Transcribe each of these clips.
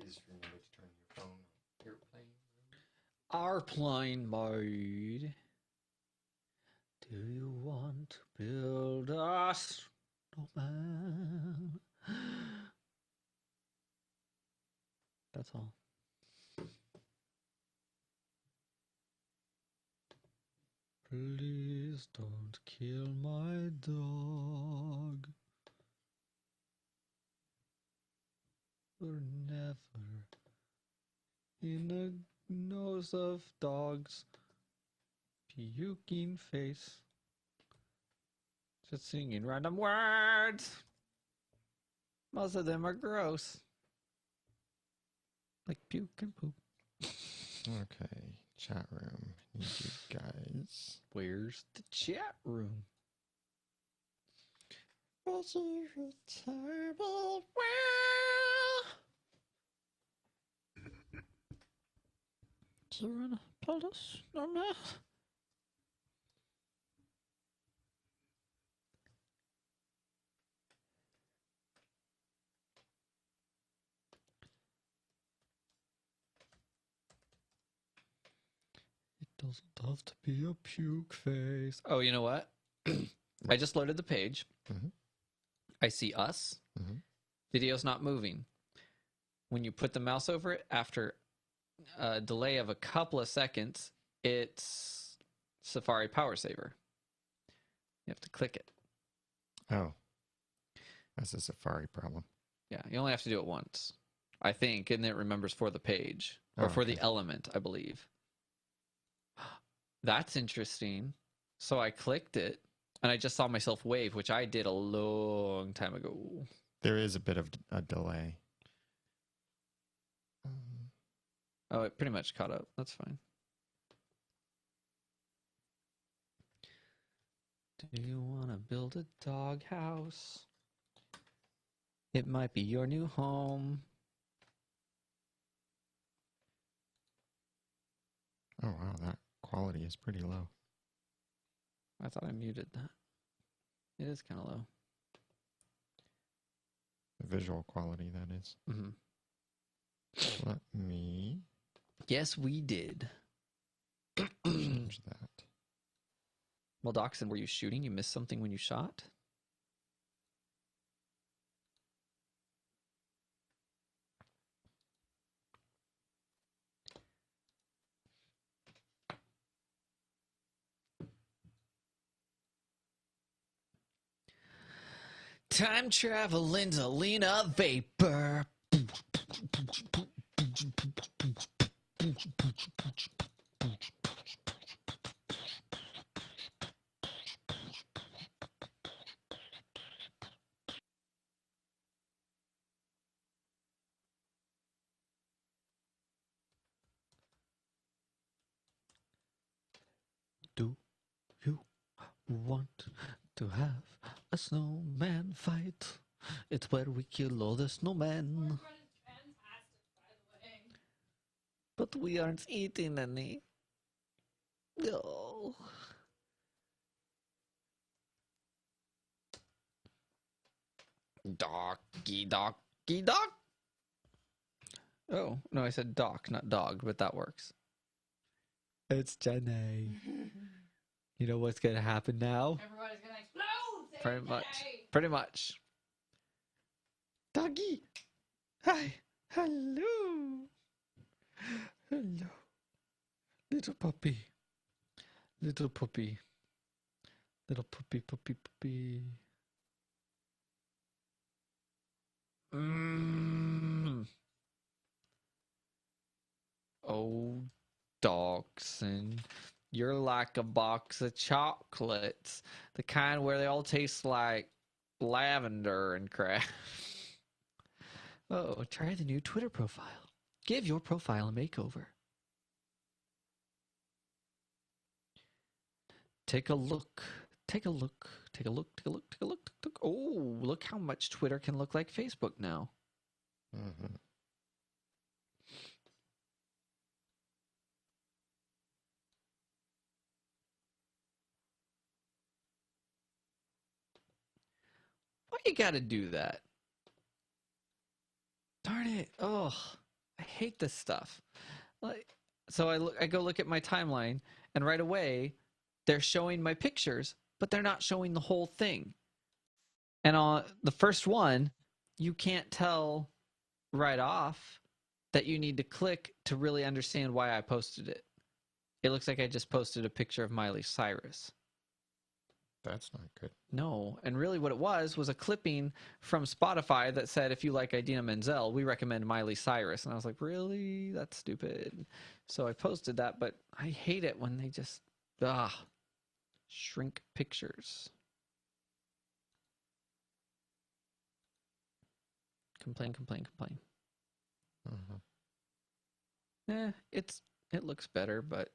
Please remember to turn your phone on airplane Airplane mode. Do you want to build a snowman? That's all. Please don't kill my dog. We're never in a nose of dog's puking face. Just singing random words. Most of them are gross. Like puke and poop. Okay, chat room. Need you guys. Where's the chat room? Was it a terrible world? Do you wanna build a snowman? It doesn't have to be a puke face. Oh, you know what? I just loaded the page. Mhm. I see us. Mhm. Video's not moving. When you put the mouse over it, after a delay of a couple of seconds, it's Safari Power Saver. You have to click it. Oh, that's a Safari problem. Yeah, you only have to do it once, I think, and it remembers for the page or for the element, I believe. That's interesting. So I clicked it, and I just saw myself wave, which I did a long time ago. There is a bit of a delay. Oh, it pretty much caught up. That's fine. Do you want to build a doghouse? It might be your new home. Oh, wow, that quality is pretty low. I thought I muted that. It is kind of low. The visual quality, that is. Mm-hmm. Let me Yes, we did. change that. Well, Doxson, were you shooting? You missed something when you shot? Time travel into Lena Vapor. Do you want to have a snowman fight? It's where we kill all the snowmen. But we aren't eating any. No. Docky, docky, dock. Oh, no, I said dock, not dog, but that works. It's Jenny. You know what's going to happen now? Everybody's gonna explode. Pretty much. Doggy. Hi. Hello. Hello. Little puppy. Little puppy. Little puppy, puppy, puppy. Oh, Dachshund. You're like a box of chocolates. The kind where they all taste like lavender and crap. Oh, try the new Twitter profile. Give your profile a makeover. Take a look. Take a look. Take a look. Take a look. Take a look. Take a look. Oh, look how much Twitter can look like Facebook now. Mm-hmm. Why you gotta do that? Darn it. Oh. I hate this stuff. Like, so I go look at my timeline, and right away, they're showing my pictures, but they're not showing the whole thing. And on the first one, you can't tell right off that you need to click to really understand why I posted it. It looks like I just posted a picture of Miley Cyrus. That's not good. No, and really what it was a clipping from Spotify that said, if you like Idina Menzel, we recommend Miley Cyrus. And I was like, really? That's stupid. So I posted that, but I hate it when they just, shrink pictures. Complain. Uh-huh. It looks better, but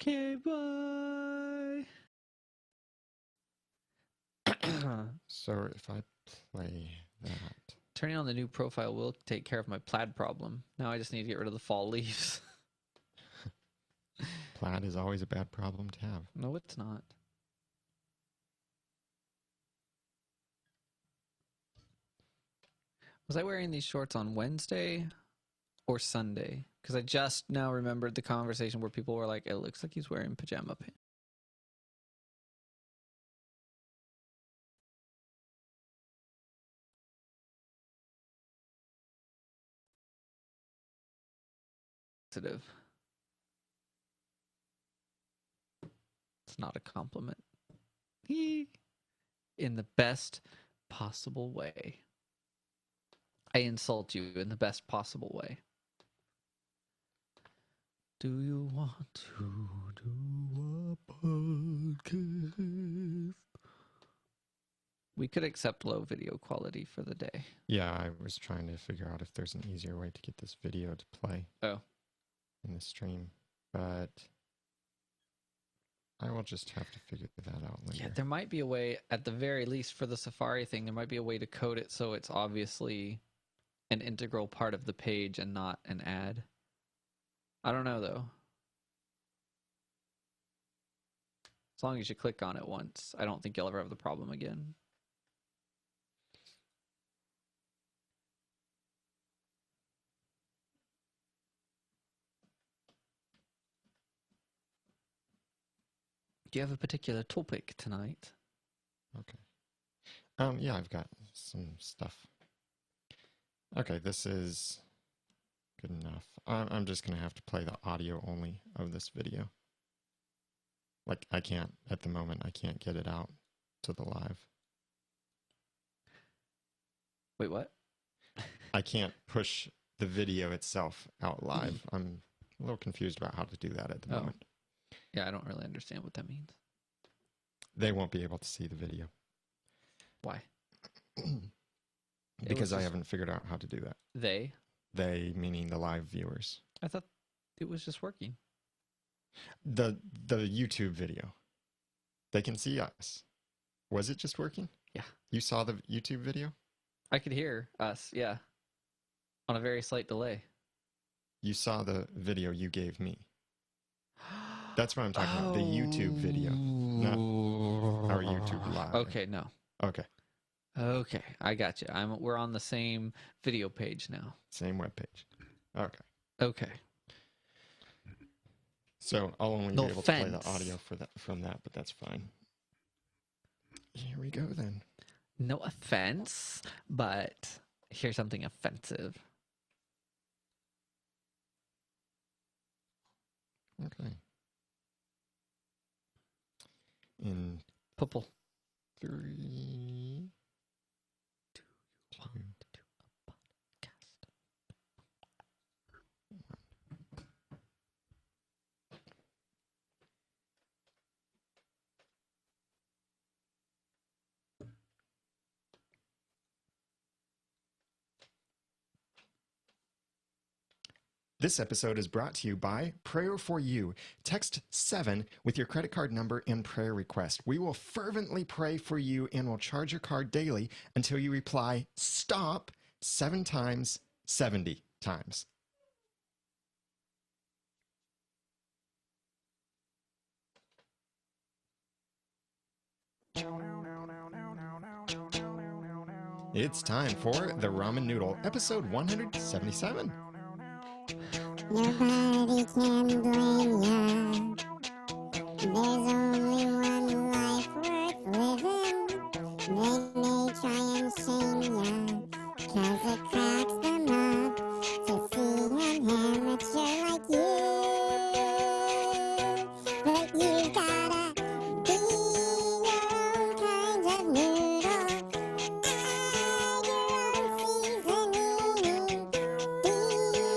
okay, bye. So if I play that, Turning on the new profile will take care of my plaid problem. Now I just need to get rid of the fall leaves. plaid is always a bad problem to have. No, it's not. Was I wearing these shorts on Wednesday or Sunday? Because I just now remembered the conversation where people were like, it looks like he's wearing pajama pants. It's not a compliment. In the best possible way. I insult you in the best possible way. Do you want to do a podcast? We could accept low video quality for the day. Yeah, I was trying to figure out if there's an easier way to get this video to play. Oh. In the stream, but I will just have to figure that out later. Yeah, there might be a way, at the very least for the Safari thing, there might be a way to code it so it's obviously an integral part of the page and not an ad. I don't know, though. As long as you click on it once, I don't think you'll ever have the problem again. Do you have a particular topic tonight? Okay. Yeah, I've got some stuff. Okay, this is good enough. I'm just going to have to play the audio only of this video. Like, I can't, at the moment, I can't get it out to the live. Wait, what? I can't push the video itself out live. I'm a little confused about how to do that at the moment. Yeah, I don't really understand what that means. They won't be able to see the video. Why? Because I haven't figured out how to do that. They? They, meaning the live viewers. I thought it was just working. The YouTube video. They can see us. Was it just working? Yeah. You saw the YouTube video? I could hear us, yeah. On a very slight delay. You saw the video you gave me. That's what I'm talking about. The YouTube video. Not our YouTube live. Okay, no. Okay. Okay, I got you. We're on the same video page now. Same webpage. Okay. Okay. So I'll only No be able to play the offense. audio from that, but that's fine. Here we go then. No offense, but here's something offensive. Okay. In Purple. 3, 2, This episode is brought to you by Prayer for You. Text 7 with your credit card number and prayer request. We will fervently pray for you and will charge your card daily until you reply, "Stop," 7 times 70 times. It's time for the Ramen Noodle, episode 177. Nobody can blame ya. There's only one life worth living. They may try and shame ya, 'cause it cracks them up to see an amateur like you. But you gotta be your own kind of noodle. Add your own seasoning. Be your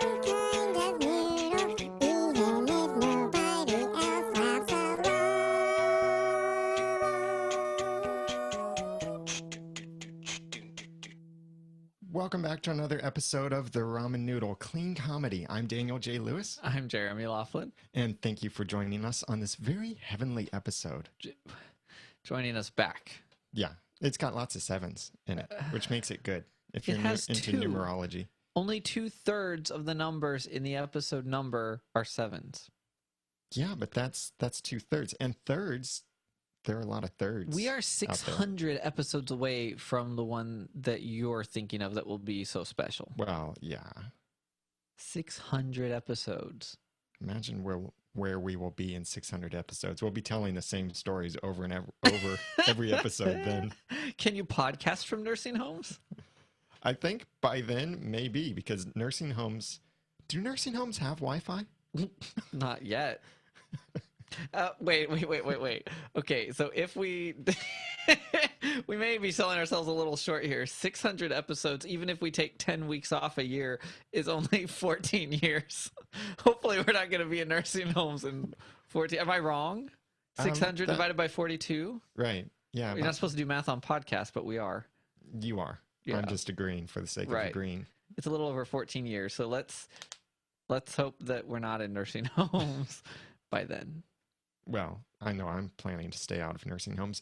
own kind of noodle, even if nobody else laughs along. Welcome back to another episode of the Ramen Noodle Clean Comedy. I'm Daniel J. Lewis, I'm Jeremy Laughlin. and thank you for joining us on this very heavenly episode. Joining us back. Yeah, it's got lots of 7s in it, which makes it good if It you're has into 2. numerology. Only 2/3 of the numbers in the episode number are 7s. Yeah, but that's 2/3. And thirds, there are a lot of thirds. We are 600 episodes away from the one that you're thinking of that will be so special. Well, yeah. 600 episodes. Imagine where we will be in 600 episodes. We'll be telling the same stories over and over every episode then. Can you podcast from nursing homes? I think by then, maybe, because nursing homes... Do nursing homes have Wi-Fi? Not yet. Wait. Okay, so if we we may be selling ourselves a little short here. 600 episodes, even if we take 10 weeks off a year, is only 14 years. Hopefully, we're not going to be in nursing homes in 14. Am I wrong? 600 divided by 42? Right. Yeah. You're not supposed to do math on podcasts, but we are. You are. Yeah. I'm just agreeing for the sake of Right. agreeing. It's a little over 14 years, so let's hope that we're not in nursing homes by then. Well, I know I'm planning to stay out of nursing homes,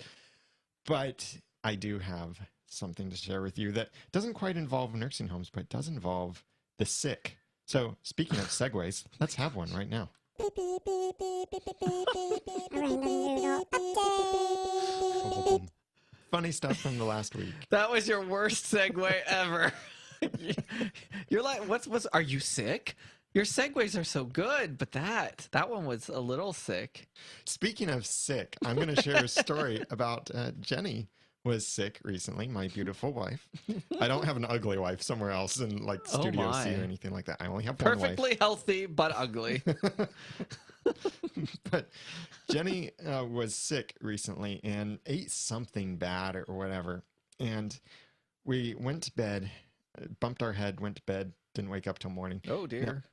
but I do have something to share with you that doesn't quite involve nursing homes, but does involve the sick. So, speaking of segues, let's have one right now. Beep, beep, beep, beep, beep, beep, beep, beep, beep. Ramen Noodle update. Funny stuff from the last week. That was your worst segue ever. You're like, what's? Are you sick? Your segues are so good, but that one was a little sick. Speaking of sick, I'm going to share a story about Jenny was sick recently, my beautiful wife. I don't have an ugly wife somewhere else in like Oh Studio C my. or anything like that. I only have one wife. Perfectly healthy, but ugly. But Jenny was sick recently and ate something bad or whatever. And we went to bed, bumped our head, went to bed, didn't wake up till morning. Oh dear.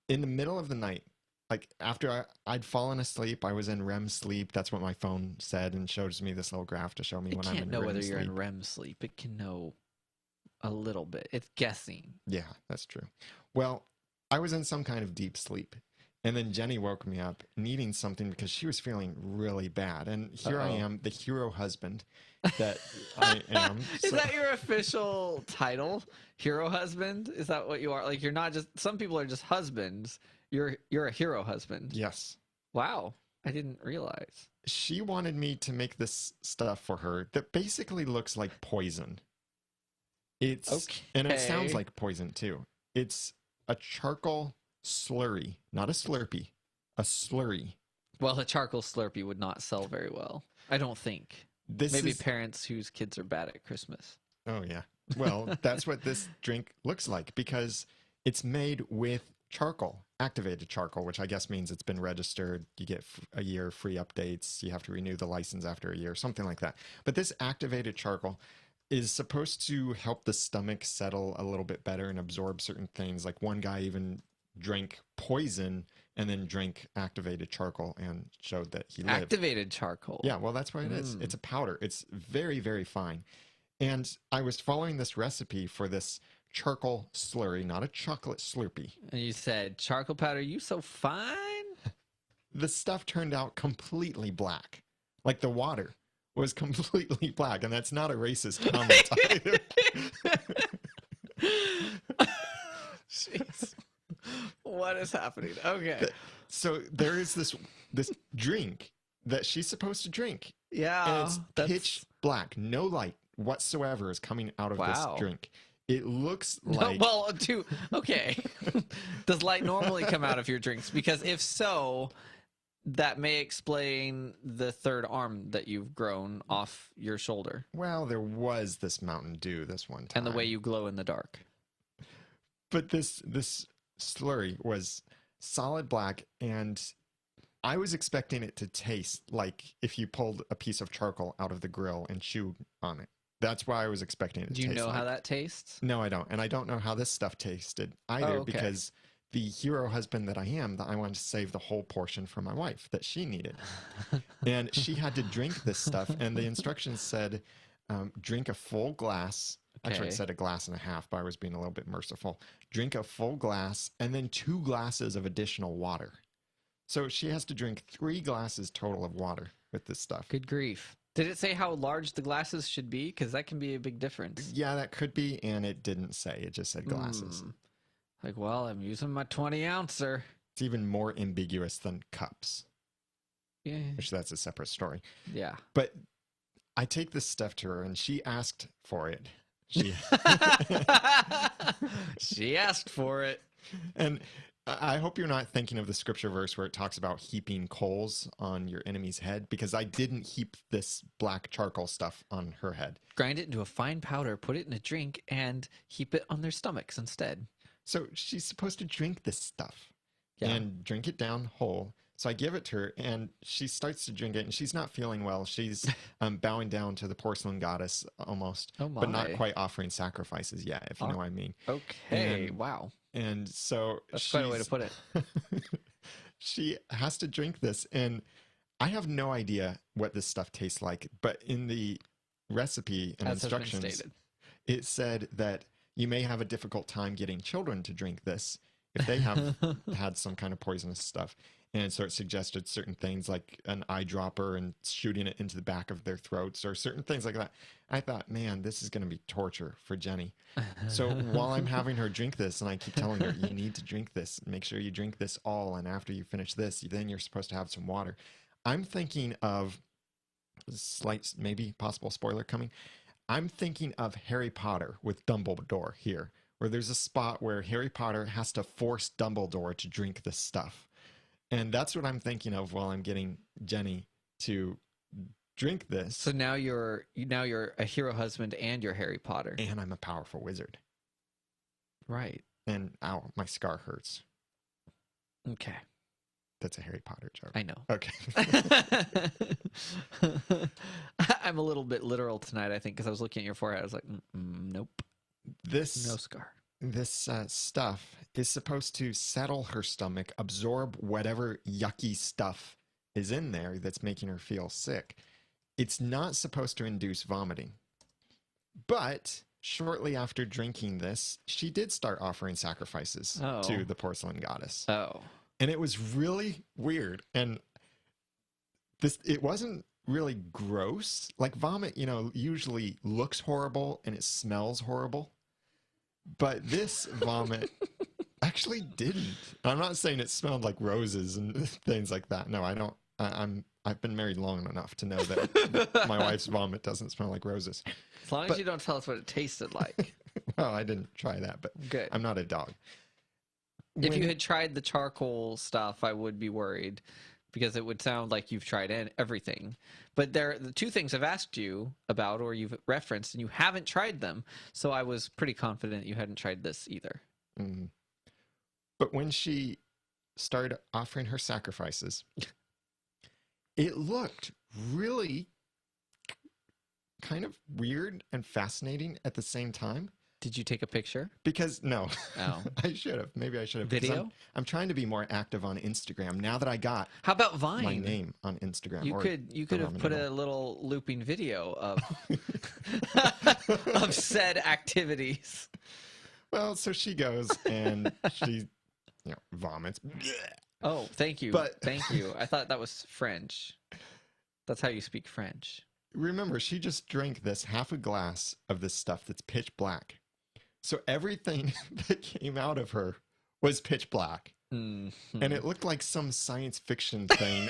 In the middle of the night, like after I'd fallen asleep, I was in REM sleep. That's what my phone said and shows me this little graph to show me It when I'm can't in know REM whether sleep. you're in REM sleep. It can know a little bit. It's guessing. Yeah, that's true. Well, I was in some kind of deep sleep. And then Jenny woke me up needing something because she was feeling really bad. And here I Uh-oh. am, the hero husband that I am. Is So- that your official title? Hero husband? Is that what you are? Like, you're not just, some people are just husbands. You're a hero husband. Yes. Wow. I didn't realize. She wanted me to make this stuff for her that basically looks like poison. It's and it sounds Okay. like poison too. It's a charcoal slurry, not a Slurpee, a slurry. Well, a charcoal Slurpee would not sell very well. I don't think. This Maybe is parents whose kids are bad at Christmas. Oh yeah. Well, that's what this drink looks like because it's made with charcoal, activated charcoal, which I guess means it's been registered. You get a year free updates. You have to renew the license after a year, something like that. But this activated charcoal is supposed to help the stomach settle a little bit better and absorb certain things. Like one guy even drank poison and then drank activated charcoal and showed that he lived. Activated charcoal. Yeah, well, that's what it is. It's a powder. It's very, very fine. And I was following this recipe for this charcoal slurry, not a chocolate Slurpee. And you said, charcoal powder, you so fine? The stuff turned out completely black. Like the water was completely black, and that's not a racist comment either. Jeez. What is happening? Okay. So there is this drink that she's supposed to drink, and Yeah. it's pitch black. No light whatsoever is coming out of this Wow. drink. It looks No, like well, okay. Does light normally come out of your drinks? Because if so, that may explain the third arm that you've grown off your shoulder well, there was this Mountain Dew this one time, and the way you glow in the dark. but this slurry was solid black, and I was expecting it to taste like if you pulled a piece of charcoal out of the grill and chewed on it. That's why I was expecting it to Do you taste know like. how that tastes? No, I don't. And I don't know how this stuff tasted either, okay. because the hero husband that I am, that I wanted to save the whole portion for my wife that she needed. And she had to drink this stuff. And the instructions said, drink a full glass. Actually, it Okay. said a glass and a half, but I was being a little bit merciful. Drink a full glass and then 2 glasses of additional water. So she has to drink 3 glasses total of water with this stuff. Good grief. Did it say how large the glasses should be? Because that can be a big difference. Yeah, that could be. And it didn't say. It just said glasses. Like, well, I'm using my 20-ouncer. It's even more ambiguous than cups, Yeah. which that's a separate story. Yeah. But I take this stuff to her, and she asked for it. She She asked for it. and I hope you're not thinking of the scripture verse where it talks about heaping coals on your enemy's head, because I didn't heap this black charcoal stuff on her head. Grind it into a fine powder, put it in a drink, and heap it on their stomachs instead. So she's supposed to drink this stuff Yeah. and drink it down whole. So I give it to her, and she starts to drink it, and she's not feeling well. She's bowing down to the porcelain goddess almost, Oh my. but not quite offering sacrifices yet, if you know what I mean. Okay. And- Wow. And so That's quite a way to put it. she has to drink this, and I have no idea what this stuff tastes like, but in the recipe and As has been instructions, stated. it said that you may have a difficult time getting children to drink this if they have had some kind of poisonous stuff. And so it suggested certain things like an eyedropper and shooting it into the back of their throats, or certain things like that. I thought, man, this is going to be torture for Jenny. So while I'm having her drink this, and I keep telling her, you need to drink this, make sure you drink this all. And after you finish this, then you're supposed to have some water. I'm thinking of slight, maybe possible spoiler coming. I'm thinking of Harry Potter with Dumbledore here, where there's a spot where Harry Potter has to force Dumbledore to drink this stuff. And that's what I'm thinking of while I'm getting Jenny to drink this. So now you're a hero husband and you're Harry Potter. And I'm a powerful wizard. Right. And ow, my scar hurts. Okay. That's a Harry Potter joke. I know. Okay. I'm a little bit literal tonight, I think, because I was looking at your forehead. I was like, nope, This no scar. this stuff is supposed to settle her stomach, absorb whatever yucky stuff is in there that's making her feel sick. It's not supposed to induce vomiting. But shortly after drinking this, she did start offering sacrifices Oh. to the porcelain goddess. Oh. And it was really weird. And it wasn't really gross. Like vomit, usually looks horrible and it smells horrible. But this vomit actually didn't. I'm not saying it smelled like roses and things like that. No, I don't. I've been married long enough to know that my wife's vomit doesn't smell like roses. As long as you don't tell us what it tasted like. Well, I didn't try that, but Good. I'm not a dog. If When- you had tried the charcoal stuff, I would be worried because it would sound like you've tried everything. But the two things I've asked you about or you've referenced, and you haven't tried them. So I was pretty confident you hadn't tried this either. Mhm. But when she started offering her sacrifices, it looked really kind of weird and fascinating at the same time. Did you take a picture? Because, no, Oh. I should have. Maybe I should have. because Video? I'm trying to be more active on Instagram now that I got How about Vine? my name on Instagram. You or could the have Ramen put Noodle. a little looping video of of said activities. Well, so she goes and she, vomits. Oh, thank you. But- Thank you. I thought that was French. That's how you speak French. remember, she just drank this half a glass of this stuff that's pitch black. So everything that came out of her was pitch black. Mm-hmm. And it looked like some science fiction thing.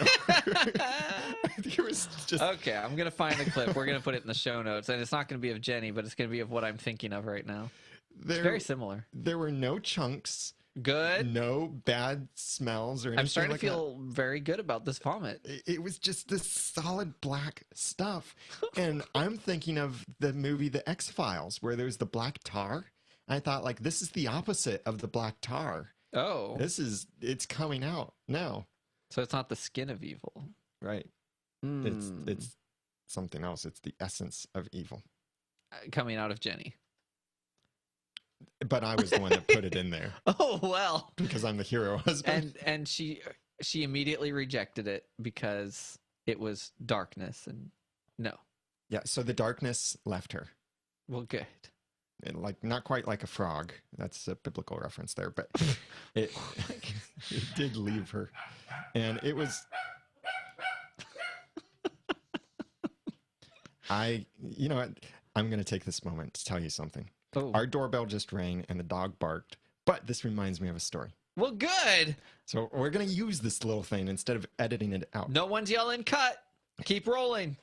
It was just... Okay, I'm going to find the clip. We're going to put it in the show notes. And it's not going to be of Jenny, but it's going to be of what I'm thinking of right now. It's very similar. There were no chunks. Good. No bad smells or anything. I'm starting like to feel very good about this vomit. It was just this solid black stuff. And I'm thinking of the movie The X-Files, where there's the black tar. I thought, like, this is the opposite of the black tar. Oh. It's coming out now. So it's not the skin of evil. Right. It's something else. It's the essence of evil. Coming out of Jenny. But I was the one that put it in there. Oh, well. Because I'm the hero husband. And she immediately rejected it because it was darkness and no. Yeah, so the darkness left her. Well, good. And like, not quite like a frog. That's a biblical reference there, but it did leave her. And it was... you know what? I'm going to take this moment to tell you something. Oh. Our doorbell just rang and the dog barked, but this reminds me of a story. Well, good. So we're going to use this little thing instead of editing it out. No one's yelling cut. Keep rolling.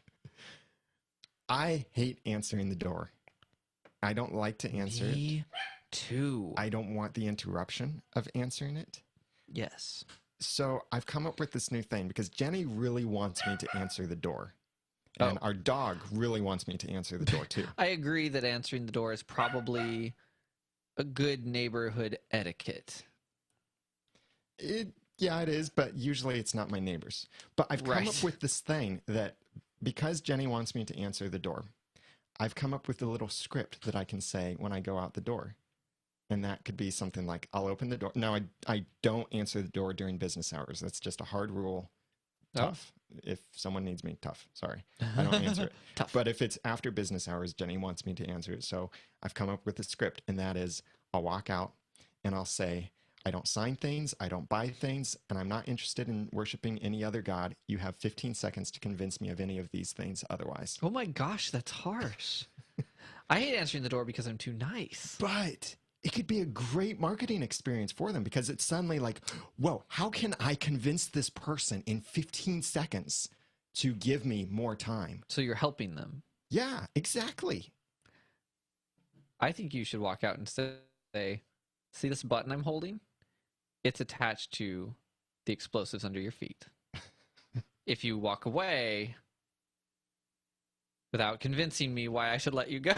I hate answering the door. I don't like to answer it. Me too. I don't want the interruption of answering it. Yes. So I've come up with this new thing because Jenny really wants me to answer the door. And our dog really wants me to answer the door too. I agree that answering the door is probably a good neighborhood etiquette. Yeah, it is, but usually it's not my neighbors. But I've come up with this thing that because Jenny wants me to answer the door, I've come up with a little script that I can say when I go out the door. And that could be something like, I'll open the door. Now, I don't answer the door during business hours. That's just a hard rule. Tough. If someone needs me, tough. Sorry. I don't answer it. Tough. But if it's after business hours, Jenny wants me to answer it. So I've come up with a script, and that is I'll walk out and I'll say, I don't sign things, I don't buy things, and I'm not interested in worshiping any other God. You have 15 seconds to convince me of any of these things otherwise. Oh my gosh, that's harsh. I hate answering the door because I'm too nice. But it could be a great marketing experience for them because it's suddenly like, whoa, how can I convince this person in 15 seconds to give me more time? So you're helping them. Yeah, exactly. I think you should walk out and say, see this button I'm holding? It's attached to the explosives under your feet. If you walk away without convincing me why I should let you go,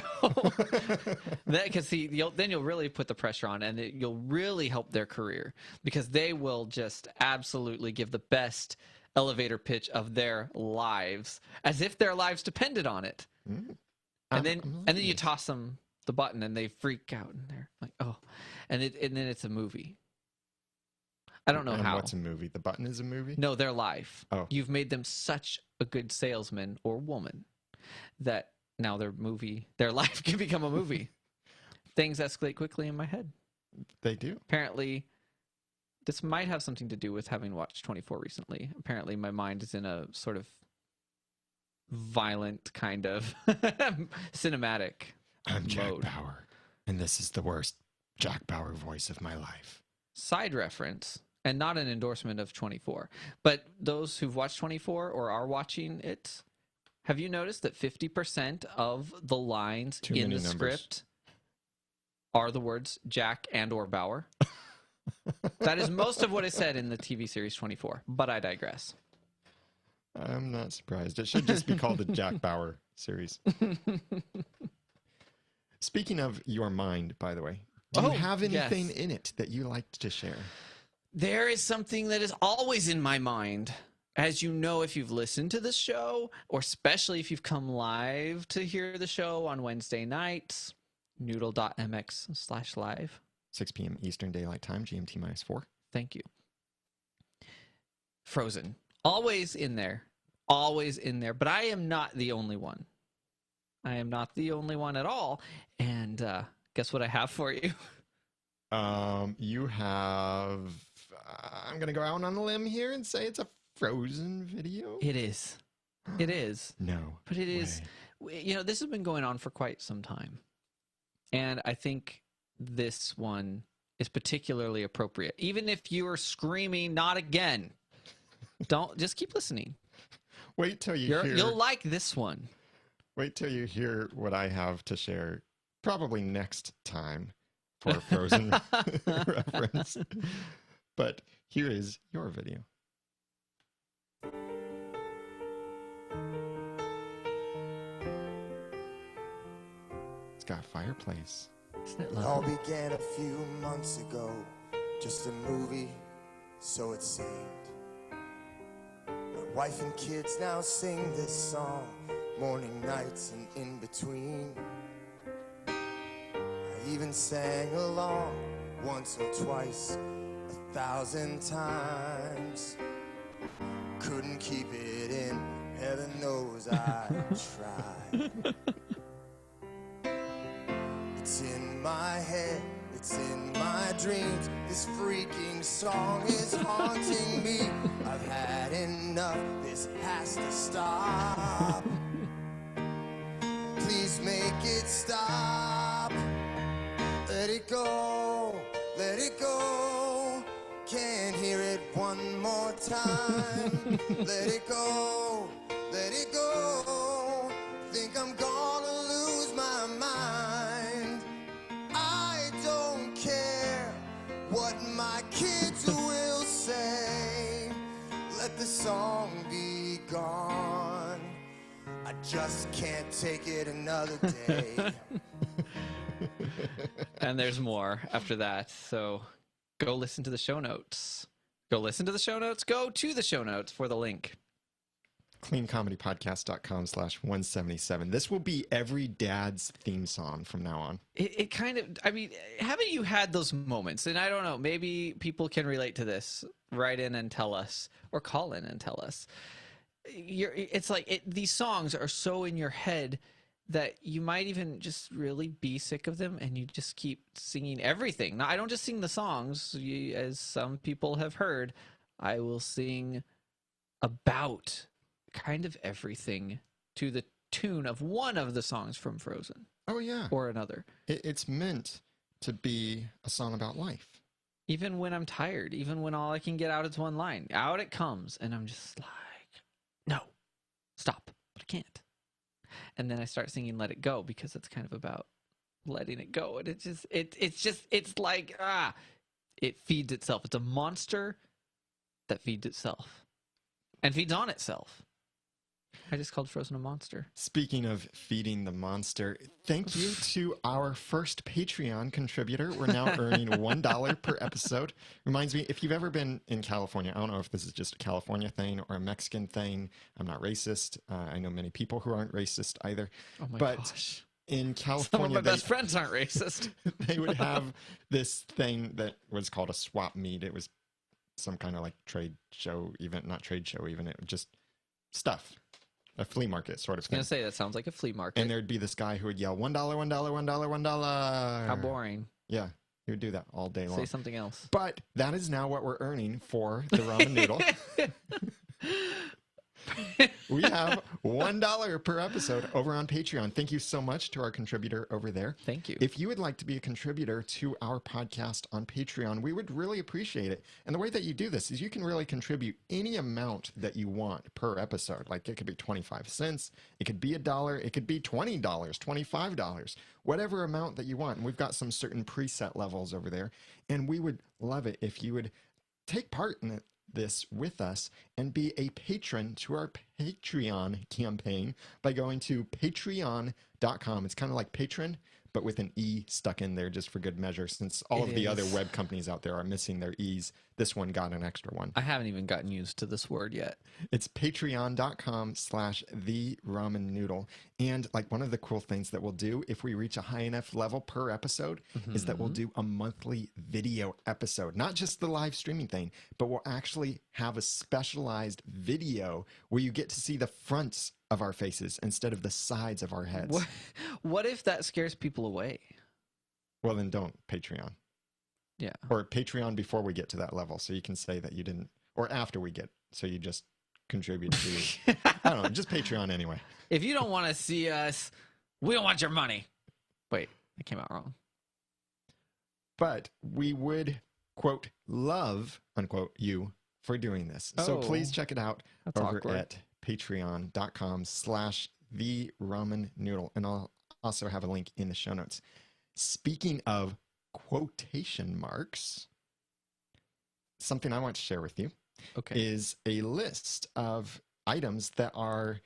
because then you'll really put the pressure on, and you'll really help their career because they will just absolutely give the best elevator pitch of their lives, as if their lives depended on it. And then you toss them the button, and they freak out, and they're like, "Oh!" And then it's a movie. I don't know how. What's a movie? The button is a movie? No, their life. Oh. You've made them such a good salesman or woman that now their life can become a movie. Things escalate quickly in my head. They do. Apparently, this might have something to do with having watched 24 recently. Apparently, my mind is in a sort of violent kind of cinematic I'm Jack mode. Bauer, and this is the worst Jack Bauer voice of my life. Side reference, and not an endorsement of 24, but those who've watched 24 or are watching it, have you noticed that 50% of the lines in the script are the words Jack and or Bauer? That is most of what is said in the TV series 24, but I digress. I'm not surprised. It should just be called the Jack Bauer series. Speaking of your mind, by the way, do you have anything in it that you like to share? There is something that is always in my mind. As you know, if you've listened to the show, or especially if you've come live to hear the show on Wednesday nights, Noodle.mx/live. 6 p.m. Eastern Daylight Time, GMT -4. Thank you. Frozen. Always in there. Always in there. But I am not the only one. I am not the only one at all. And guess what I have for you? You have... I'm going to go out on a limb here and say it's a Frozen video. It is. It is. No. But it is, this has been going on for quite some time. And I think this one is particularly appropriate. Even if you are screaming, not again, just keep listening. Wait till You'll like this one. Wait till you hear what I have to share, probably next time for a Frozen reference. But here is your video. It's got a fireplace. Isn't it It all lovely? began a few months ago, just a movie, so it seemed. My wife and kids now sing this song, morning, nights, and in between. I even sang along once or twice, 1,000 times. Couldn't keep it in, heaven knows I tried. It's in my head, it's in my dreams. This freaking song is haunting me. I've had enough, this has to stop. Please make it stop. Let it go, let it go. Can't hear it one more time. Let it go, let it go. Think I'm gonna lose my mind. I don't care what my kids will say. Let the song be gone. I just can't take it another day. And there's more after that. So go listen to the show notes. Go listen to the show notes. Go to the show notes for the link. cleancomedypodcast.com/177. This will be every dad's theme song from now on. It kind of, I mean, haven't you had those moments? And I don't know, maybe people can relate to this. Write in and tell us, or call in and tell us. It's like these songs are so in your head that you might even just really be sick of them, and you just keep singing everything. Now, I don't just sing the songs, as some people have heard. I will sing about kind of everything to the tune of one of the songs from Frozen. Oh, yeah. Or another. It's meant to be a song about life. Even when I'm tired, even when all I can get out is one line, out it comes, and I'm just like, no, stop, but I can't. And then I start singing Let It Go, because it's kind of about letting it go. And it's like, it feeds itself. It's a monster that feeds itself and feeds on itself. I just called Frozen a monster. Speaking of feeding the monster, thank you to our first Patreon contributor. We're now earning $1 per episode. Reminds me, if you've ever been in California, I don't know if this is just a California thing or a Mexican thing. I'm not racist. I know many people who aren't racist either. Oh my but gosh. in Some of California, my best friends aren't racist. they would have this thing that was called a swap meet. It was some kind of like trade show event, not trade show even. It was just stuff. A flea market sort of I was thing. going to say, that sounds like a flea market. And there'd be this guy who would yell, $1, $1, $1, $1. How boring. Yeah, he would do that all day long. Say something else. But that is now what we're earning for the ramen noodle. We have $1 per episode over on Patreon. Thank you so much to our contributor over there. Thank you. If you would like to be a contributor to our podcast on Patreon, we would really appreciate it. And the way that you do this is you can really contribute any amount that you want per episode. Like it could be 25 cents, it could be $1, it could be $20, $25, whatever amount that you want. And we've got some certain preset levels over there. And we would love it if you would take part in this with us and be a patron to our Patreon campaign by going to patreon.com. It's kind of like patron, but with an E stuck in there just for good measure. Since all of the other web companies out there are missing their E's, this one got an extra one. I haven't even gotten used to this word yet. It's patreon.com/the ramen noodle. And like one of the cool things that we'll do if we reach a high enough level per episode is that we'll do a monthly video episode, not just the live streaming thing, but we'll actually have a specialized video where you get to see the fronts of our faces instead of the sides of our heads. What if that scares people away? Well, then don't Patreon. Yeah. Or Patreon before we get to that level. So you can say that you didn't, or after we get, so you just contribute to, I don't know, just Patreon anyway. If you don't want to see us, we don't want your money. Wait, that came out wrong. But we would, quote, love, unquote, you for doing this. So Oh, please check it out that's over awkward. at patreon.com/the Ramen Noodle. And I'll also have a link in the show notes. Speaking of quotation marks, something I want to share with you Okay. is a list of items that are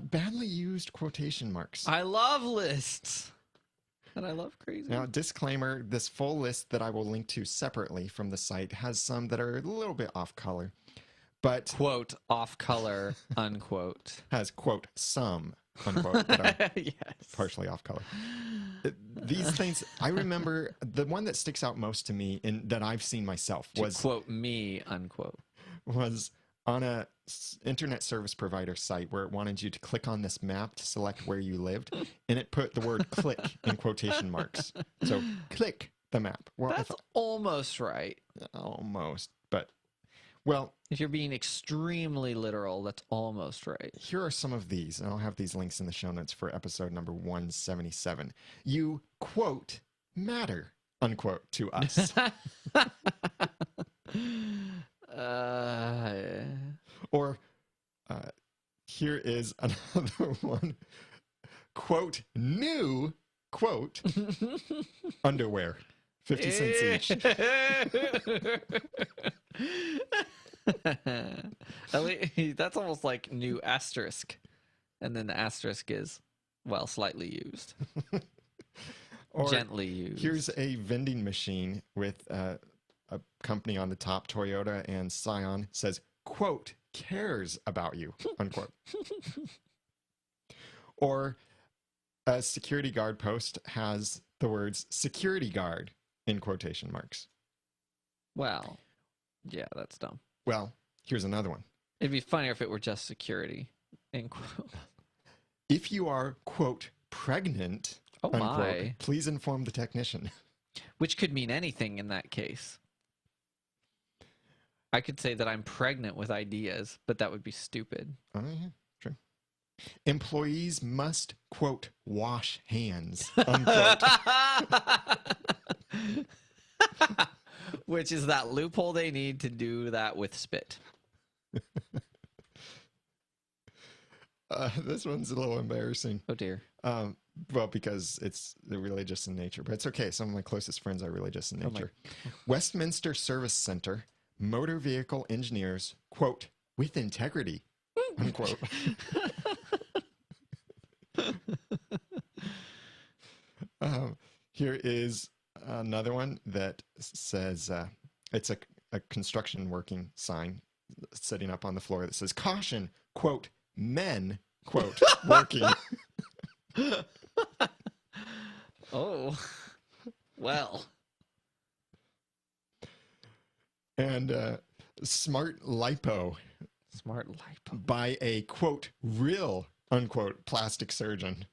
badly used quotation marks. I love lists. And I love crazy. Now, disclaimer, this full list that I will link to separately from the site has some that are a little bit off color, but Quote, off color, unquote. has, quote, some, unquote, that are Yes. partially off color. These things, I remember the one that sticks out most to me and that I've seen myself To was quote me, unquote. on a internet service provider site where it wanted you to click on this map to select where you lived, and it put the word click in quotation marks. So click the map. Well, That's almost right. almost, but well, If you're being extremely literal, that's almost right. here are some of these, and I'll have these links in the show notes for episode number 177. You, quote, matter, unquote, to us. Or here is another one, quote, new, quote, underwear, 50 cents each. That's almost like new asterisk. And then the asterisk is, well, slightly used. Or Gently used. here's a vending machine with a company on the top, Toyota and Scion, says, quote, cares about you, unquote. Or a security guard post has the words security guard in quotation marks. Well, yeah, that's dumb. Well, here's another one. It'd be funnier if it were just security. End quote. If you are, quote, pregnant, Oh unquote, my. please inform the technician. Which could mean anything in that case. I could say that I'm pregnant with ideas, but that would be stupid. Oh, yeah, true. Employees must, quote, wash hands, unquote. Which is that loophole they need to do that with spit. This one's a little embarrassing. Oh dear. Well, because it's religious in nature, but it's okay. Some of my closest friends are religious in Oh my- nature. Westminster Service Center, motor vehicle engineers, quote, with integrity, unquote. Here is another one that says it's a construction working sign sitting up on the floor that says, caution, quote, men, quote, working. Oh. Well. And smart lipo Smart lipo. by a, quote, real, unquote, plastic surgeon.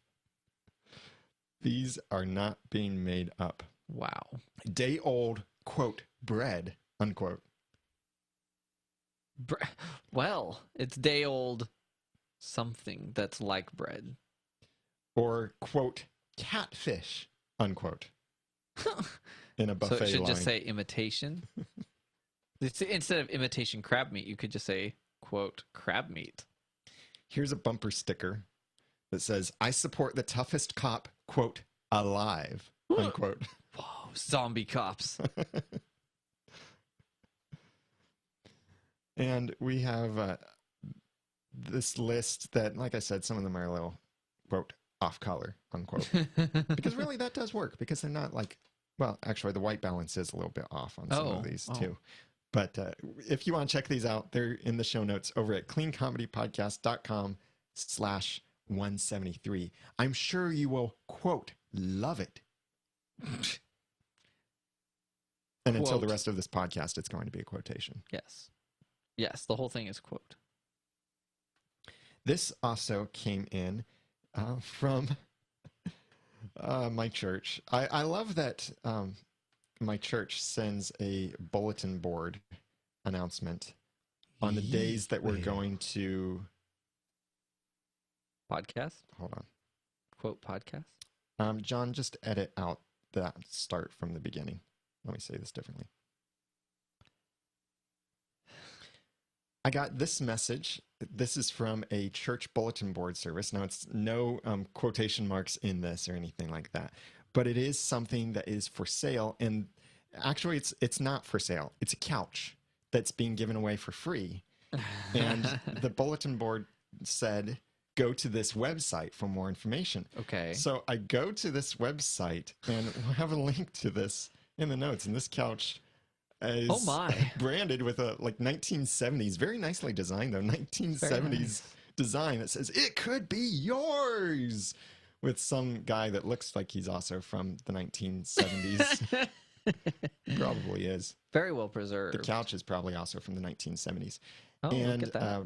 These are not being made up. Wow. Day old, quote, bread, unquote. Well, it's day old something that's like bread. Or, quote, catfish, unquote. In a So buffet it should line. just say imitation. Instead of imitation crab meat, you could just say, quote, crab meat. Here's a bumper sticker that says, I support the toughest cop, quote, alive, unquote. Whoa, zombie cops. And we have this list that, like I said, some of them are a little, quote, off color, unquote. Because really that does work because they're not like, well, actually the white balance is a little bit off on some of these too. But if you want to check these out, they're in the show notes over at cleancomedypodcast.com/173. I'm sure you will, quote, love it. And until the Quote. rest of this podcast, it's going to be a quotation. Yes. Yes, the whole thing is quote. This also came in from my church. I love that my church sends a bulletin board announcement on the days that we're going to... Podcast? Hold on. Quote podcast? John, just edit out that start from the beginning. Let me say this differently. I got this message. This is from a church bulletin board service. Now, it's no quotation marks in this or anything like that, but it is something that is for sale. And actually, it's not for sale. It's a couch that's being given away for free. And the bulletin board said, go to this website for more information. Okay. So I go to this website, and we'll have a link to this in the notes. And this couch is Oh my. branded with a 1970s, very nicely designed though, 1970s nice. design that says it could be yours, with some guy that looks like he's also from the 1970s. Probably is. Very well preserved. The couch is probably also from the 1970s. Oh, And look at that.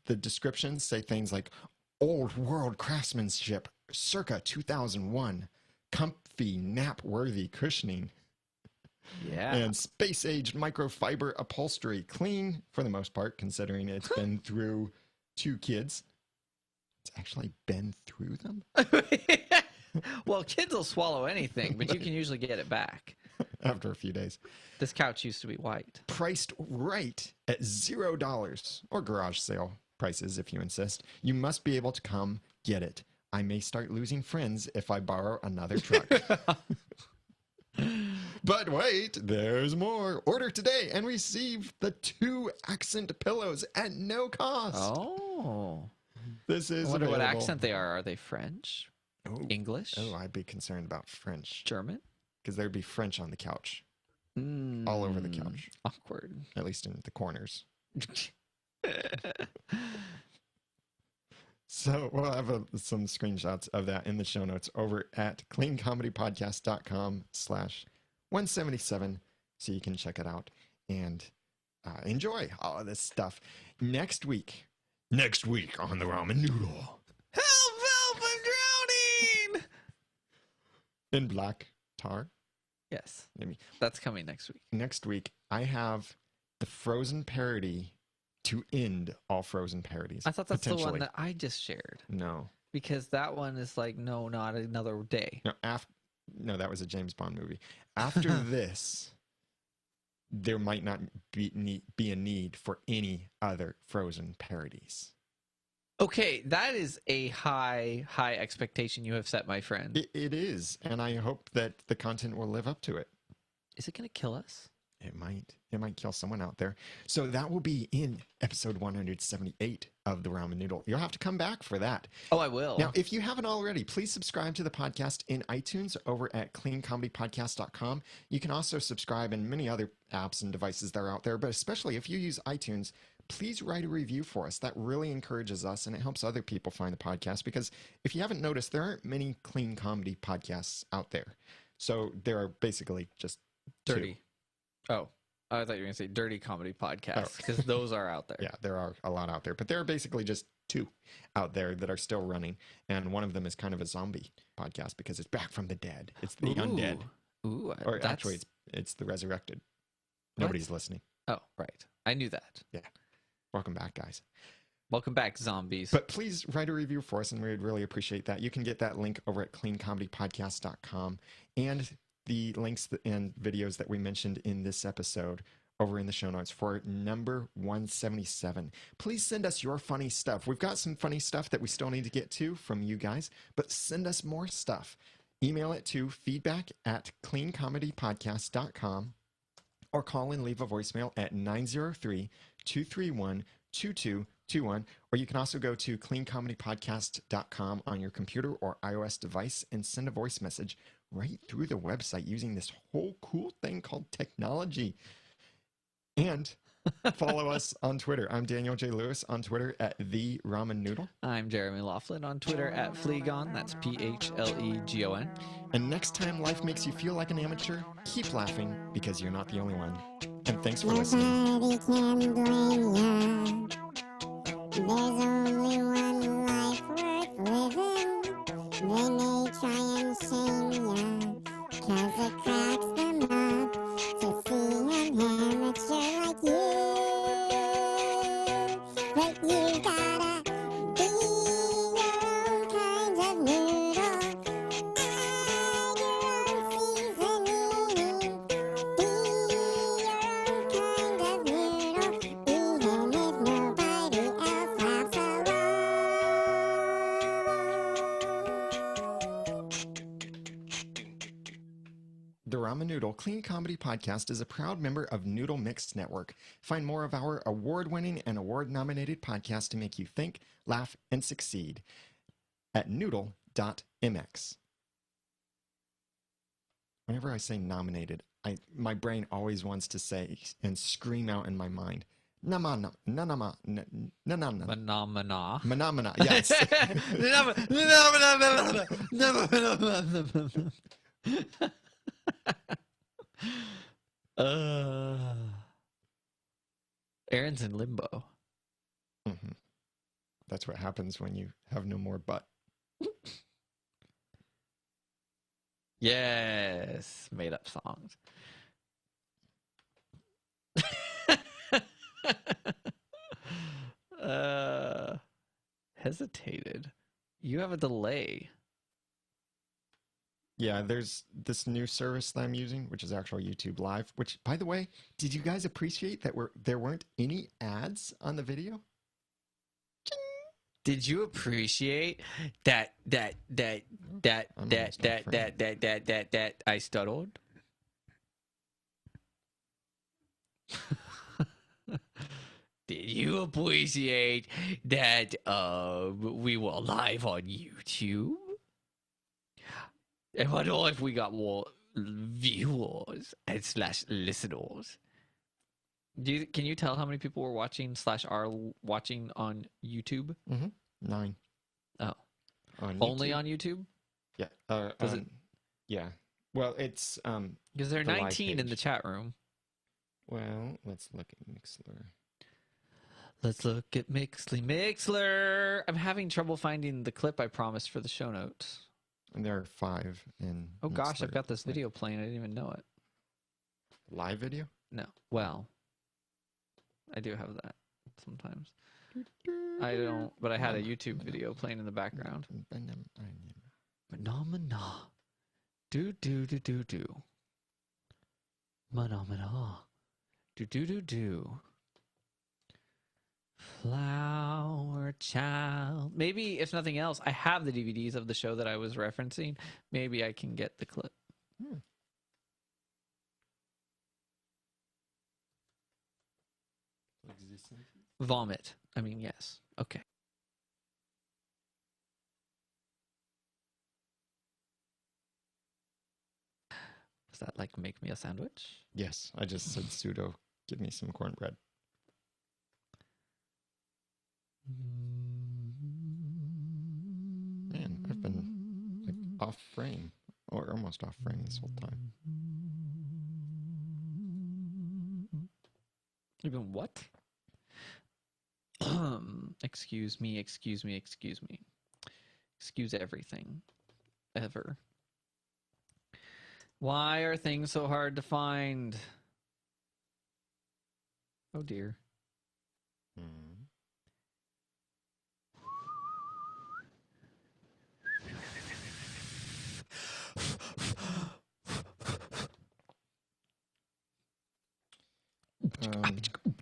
the descriptions say things like old world craftsmanship circa 2001, comfy nap worthy cushioning, Yeah. and space age microfiber upholstery, clean for the most part considering it's been through 2 kids. It's actually been through them. Well, kids will swallow anything, but you can usually get it back. After a few days. This couch used to be white. Priced right at $0 or garage sale prices if you insist. You must be able to come get it. I may start losing friends if I borrow another truck. But wait, there's more. Order today and receive the 2 accent pillows at no cost. Oh. This is I wonder what available. accent they are. Are they French? Oh. English? Oh, I'd be concerned about French German? because there'd be French on the couch, all over the couch, Awkward. at least in the corners. So we'll have some screenshots of that in the show notes over at cleancomedypodcast.com/177, so you can check it out and enjoy all of this stuff. Next week on the Ramen Noodle. Help! Help! I'm drowning! In black tar. Yes. Maybe. That's coming next week. Next week, I have the Frozen parody to end all Frozen parodies. I thought that's the one potentially. that I just shared. No. Because that one is like, no, not another day. No, that was a James Bond movie. After this, there might not be a need for any other Frozen parodies. Okay, that is a high expectation you have set, my friend. It is, and I hope that the content will live up to it. Is it going to kill us? It might kill someone out there. So that will be in episode 178 of the Ramen Noodle. You'll have to come back for that. Oh, I will. Now, if you haven't already, please subscribe to the podcast in iTunes over at cleancomedypodcast.com. You can also subscribe in many other apps and devices that are out there, but especially if you use iTunes, please write a review for us. That really encourages us, and it helps other people find the podcast, because if you haven't noticed, there aren't many clean comedy podcasts out there. So there are basically just Dirty. 2. Oh, I thought you were going to say dirty comedy podcasts, because those are out there. Yeah, there are a lot out there, but there are basically just 2 out there that are still running, and one of them is kind of a zombie podcast because it's back from the dead. It's the undead, Ooh, or that's... actually, it's the resurrected. Nobody's listening. Oh, right. I knew that. Welcome back, guys. Welcome back, zombies. But please write a review for us, and we would really appreciate that. You can get that link over at cleancomedypodcast.com, and the links and videos that we mentioned in this episode over in the show notes for number 177. Please send us your funny stuff. We've got some funny stuff that we still need to get to from you guys, but send us more stuff. Email it to feedback@cleancomedypodcast.com or call and leave a voicemail at 903-231-2221. Or you can also go to cleancomedypodcast.com on your computer or iOS device and send a voice message right through the website using this whole cool thing called technology. And follow us on Twitter. I'm Daniel J. Lewis on Twitter at The Ramen Noodle. I'm Jeremy Laughlin on Twitter at Phlegon. That's PHLEGON. And next time life makes you feel like an amateur, keep laughing because you're not the only one. And thanks for listening. Nobody can blame ya. There's only one life worth living. They may try and shame ya, 'cause it cracks them up to see an amateur like you. the Ramen Noodle Clean Comedy Podcast is a proud member of Noodle.mx Network. Find more of our award-winning and award-nominated podcasts to make you think, laugh, and succeed at Noodle.mx. Whenever I say nominated, my brain always wants to say and scream out in my mind, Namana, nanama, nanana. Phenomena. Phenomena, yes. Aaron's in limbo. Mhm. That's what happens when you have no more butt. Yes, made up songs. Hesitated. You have a delay. Yeah, there's this new service that I'm using, which is actually YouTube Live, which, by the way, did you guys appreciate that there weren't any ads on the video? Did you appreciate that I stuttered? Did you appreciate that we were live on YouTube? And wonder if we got more viewers and / listeners. Can you tell how many people were watching / are watching on YouTube? 9. Oh, On only YouTube? on YouTube? Yeah. Does it- Yeah. Well, it's Because there are The live 19 in the page. chat room. well, let's look at Mixler. Let's look at Mixler. I'm having trouble finding the clip I promised for the show notes. And there are 5 in Oh gosh, I've Mixler. got this video playing. I didn't even know it. Live video? No. Well, I do have that sometimes. I don't, but I had a YouTube video playing in the background. Phenomena. Do. Phenomena. Do. Flower child. Maybe, if nothing else, I have the DVDs of the show that I was referencing. Maybe I can get the clip. Vomit. I mean, yes. Okay. Does that like make me a sandwich? Yes, I just said pseudo. Give me some cornbread. Man, I've been like off frame or almost off frame this whole time. You've been what? Excuse me. Excuse everything. Ever. Why are things so hard to find? Oh dear.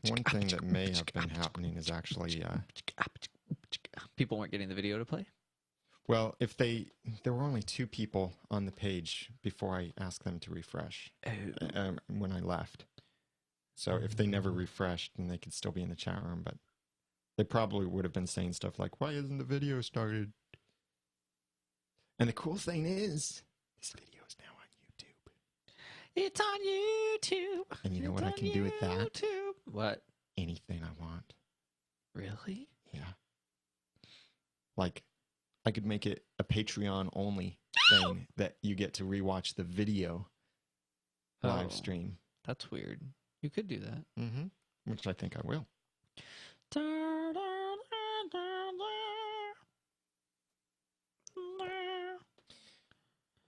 One thing that may have been happening is actually, People weren't getting the video to play? well, there were only 2 people on the page before I asked them to refresh when I left. So if they never refreshed, then they could still be in the chat room, but they probably would have been saying stuff like, why isn't the video started? And the cool thing is, this video is now on YouTube. It's on YouTube. And you know what I can do with that? YouTube. What? Anything I want. Really? Yeah. Like, I could make it a Patreon only thing that you get to rewatch the video live Oh, stream. That's weird. You could do that. Mm-hmm. Which I think I will.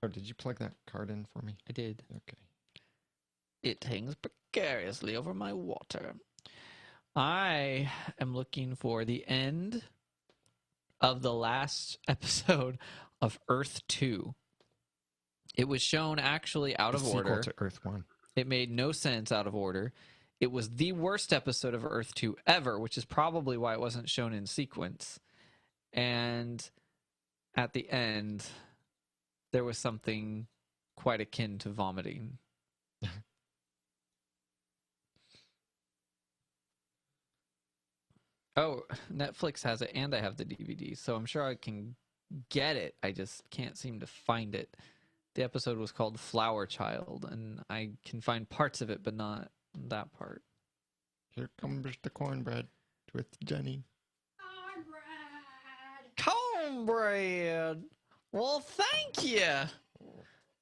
Oh, did you plug that card in for me? I did. Okay. It hangs precariously over my water. I am looking for the end of the last episode of Earth 2. It was shown actually out The of sequel order. to Earth 1. It made no sense out of order. It was the worst episode of Earth 2 ever, which is probably why it wasn't shown in sequence. And at the end, there was something quite akin to vomiting. Oh, Netflix has it, and I have the DVD, so I'm sure I can get it. I just can't seem to find it. The episode was called Flower Child, and I can find parts of it, but not that part. Here comes the cornbread with Jenny. Cornbread! Well, thank you!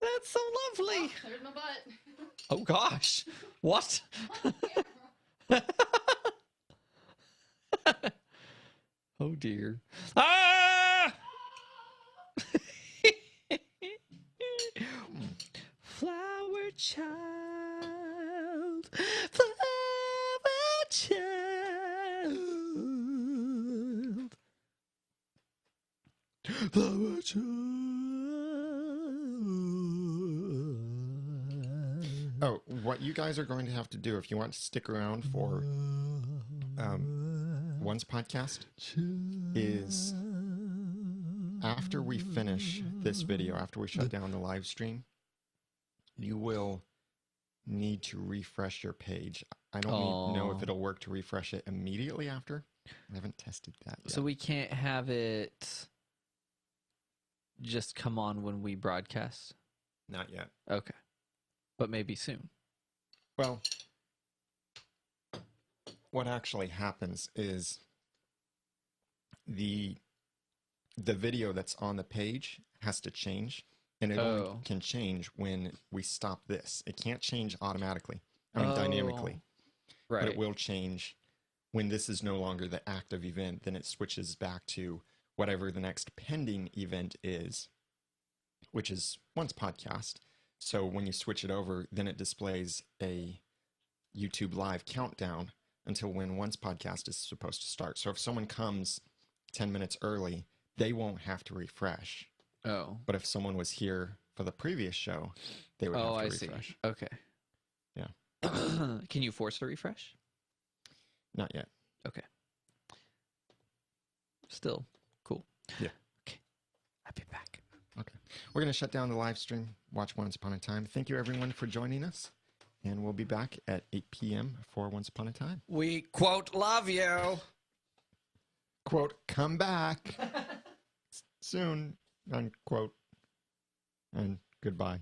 That's so lovely! Oh, there's my butt. Oh, gosh! What? Oh, dear. Ah! Flower child, flower child, flower child. Oh, what you guys are going to have to do if you want to stick around for Once Podcast is after we finish this video, after we shut down the live stream, you will need to refresh your page. I don't know if it'll work to refresh it immediately after. I haven't tested that yet. So we can't have it just come on when we broadcast? Not yet. Okay. But maybe soon. Well, what actually happens is the video that's on the page has to change, and it only can change when we stop this. It can't change automatically. I mean, dynamically. Right. But it will change when this is no longer the active event. Then it switches back to whatever the next pending event is, which is Once Podcast. So when you switch it over, then it displays a YouTube live countdown until when Once Podcast is supposed to start. So if someone comes 10 minutes early, they won't have to refresh. Oh. But if someone was here for the previous show, they would have to refresh. See. Okay. Yeah. Can you force a refresh? Not yet. Okay. Still cool. Yeah. Okay. I'll be back. Okay. We're going to shut down the live stream. Watch Once Upon a Time. Thank you, everyone, for joining us. And we'll be back at 8 p.m. for Once Upon a Time. We, quote, love you. Quote, come back soon, unquote. And goodbye.